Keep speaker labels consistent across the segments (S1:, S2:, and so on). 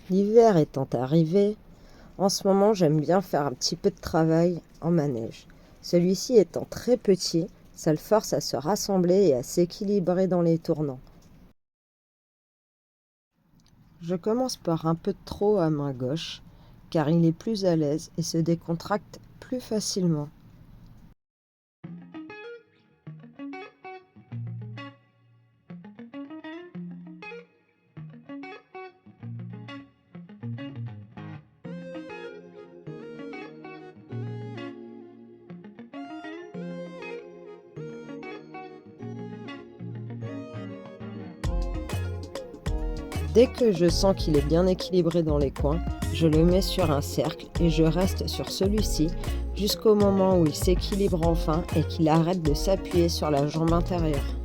S1: L'hiver étant arrivé, en ce moment j'aime bien faire un petit peu de travail en manège. Celui-ci étant très petit, ça le force à se rassembler et à s'équilibrer dans les tournants. Je commence par un peu de trot à main gauche, car il est plus à l'aise et se décontracte plus facilement. Dès que je sens qu'il est bien équilibré dans les coins, je le mets sur un cercle et je reste sur celui-ci jusqu'au moment où il s'équilibre enfin et qu'il arrête de s'appuyer sur la jambe intérieure.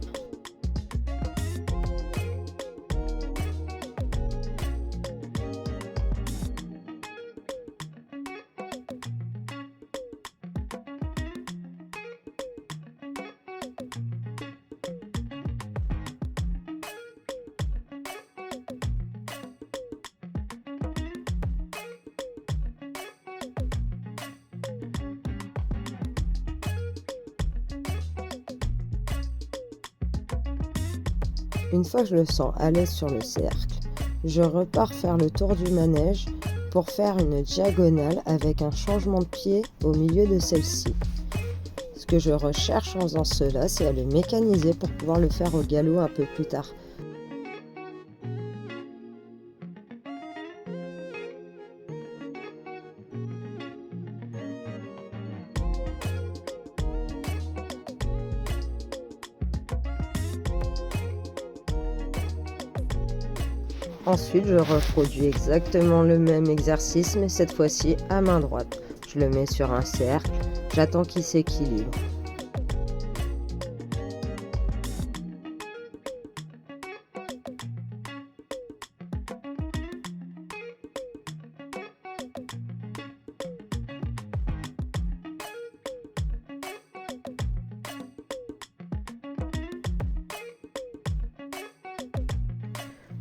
S1: Une fois que je le sens à l'aise sur le cercle, je repars faire le tour du manège pour faire une diagonale avec un changement de pied au milieu de celle-ci. Ce que je recherche en faisant cela, c'est à le mécaniser pour pouvoir le faire au galop un peu plus tard. Ensuite, je reproduis exactement le même exercice, mais cette fois-ci à main droite. Je le mets sur un cercle, j'attends qu'il s'équilibre.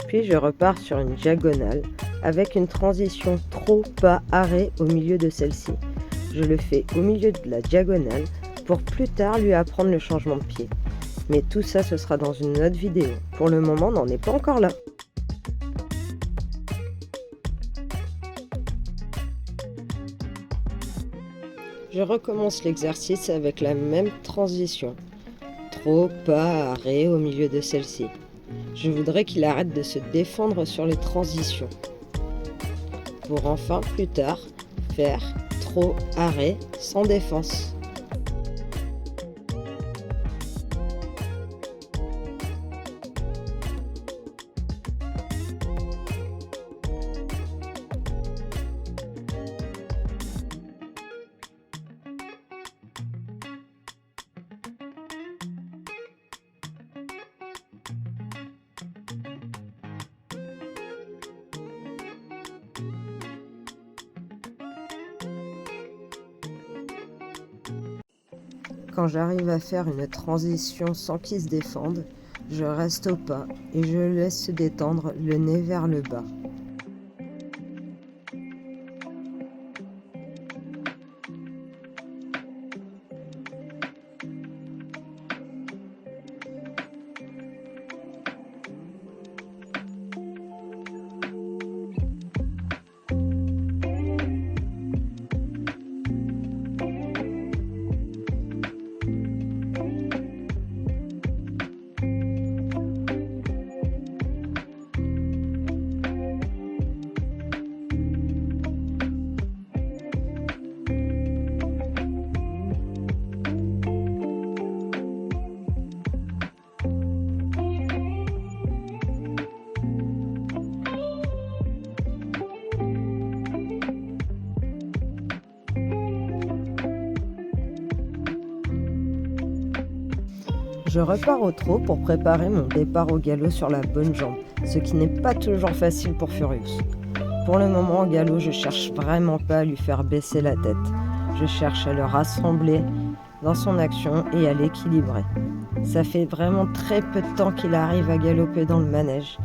S1: Puis je repars sur une diagonale avec une transition trot, pas, arrêt au milieu de celle-ci. Je le fais au milieu de la diagonale pour plus tard lui apprendre le changement de pied. Mais tout ça, ce sera dans une autre vidéo. Pour le moment, on n'en est pas encore là. Je recommence l'exercice avec la même transition. Trot, pas, arrêt au milieu de celle-ci. Je voudrais qu'il arrête de se défendre sur les transitions. Pour enfin, plus tard, faire trot, arrêt sans défense. Quand j'arrive à faire une transition sans qu'il se défende, je reste au pas et je le laisse se détendre le nez vers le bas. Je repars au trot pour préparer mon départ au galop sur la bonne jambe, ce qui n'est pas toujours facile pour Furious. Pour le moment, au galop, je cherche vraiment pas à lui faire baisser la tête. Je cherche à le rassembler dans son action et à l'équilibrer. Ça fait vraiment très peu de temps qu'il arrive à galoper dans le manège.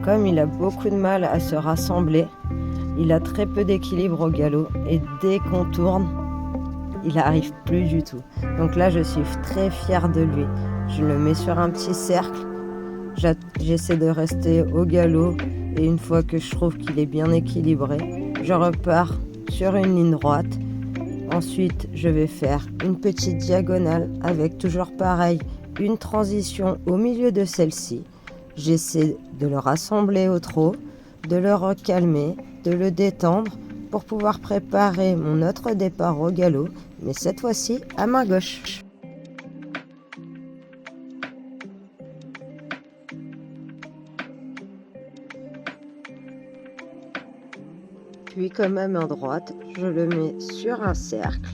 S1: Comme il a beaucoup de mal à se rassembler, il a très peu d'équilibre au galop et dès qu'on tourne, il n'arrive plus du tout. Donc là, je suis très fière de lui. Je le mets sur un petit cercle, j'essaie de rester au galop et une fois que je trouve qu'il est bien équilibré, je repars sur une ligne droite. Ensuite, je vais faire une petite diagonale avec toujours pareil, une transition au milieu de celle-ci. J'essaie de le rassembler au trot, de le recalmer, de le détendre pour pouvoir préparer mon autre départ au galop, mais cette fois-ci à main gauche. Puis comme à main droite, je le mets sur un cercle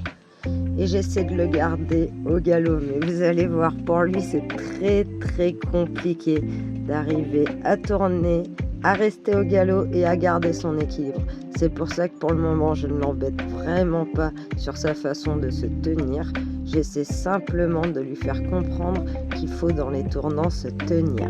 S1: et j'essaie de le garder au galop. Mais vous allez voir, pour lui, c'est très compliqué d'arriver à tourner, à rester au galop et à garder son équilibre. C'est pour ça que pour le moment, je ne l'embête vraiment pas sur sa façon de se tenir. J'essaie simplement de lui faire comprendre qu'il faut dans les tournants se tenir.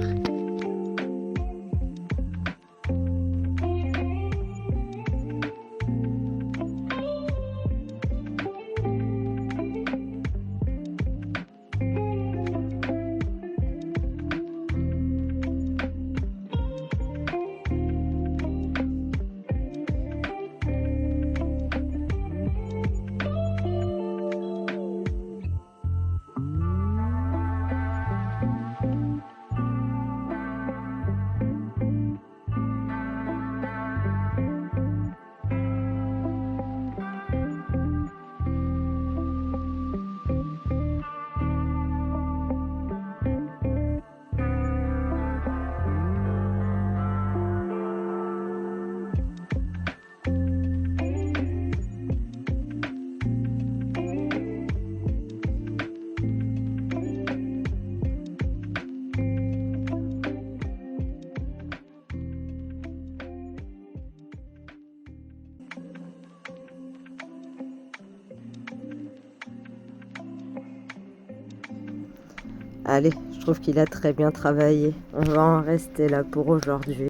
S1: Allez, je trouve qu'il a très bien travaillé. On va en rester là pour aujourd'hui.